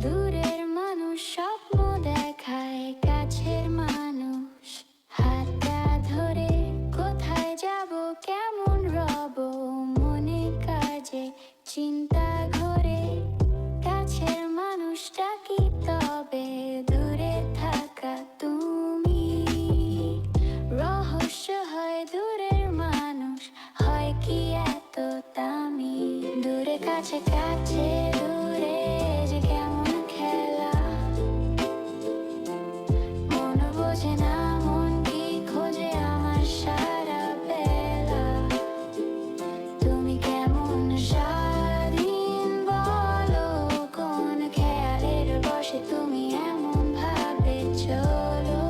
দূরের মানুষ স্বপ্ন দেখায়, কাছের মানুষ হাতটা ধরে। কোথায় যাব, কেমন রব, মনে কাজে চিন্তা ঘরে। কাছের মানুষটা কি তবে দূরে থাকা তুমি? রহস্য হয় দূরের মানুষ, হয় কি এত দামি? দূরে কাছে কাছে দূরে যে কেমন খেলা, মন বোঝে না মন কি খোঁজে আমার সারা বেলা। তুমি কেমন স্বাধীন বলো, কোন খেয়ালের বসে তুমি এমন ভাবে চলো?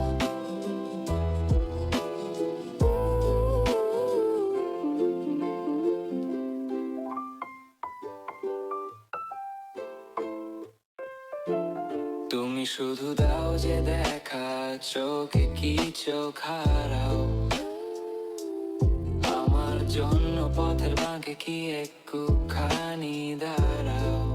তুমি শুধু দাও যে দেখা, চোখে কি চোখ হারাও। আমার জন্য পথের বাঁকে কি একটুখানি দাঁড়াও।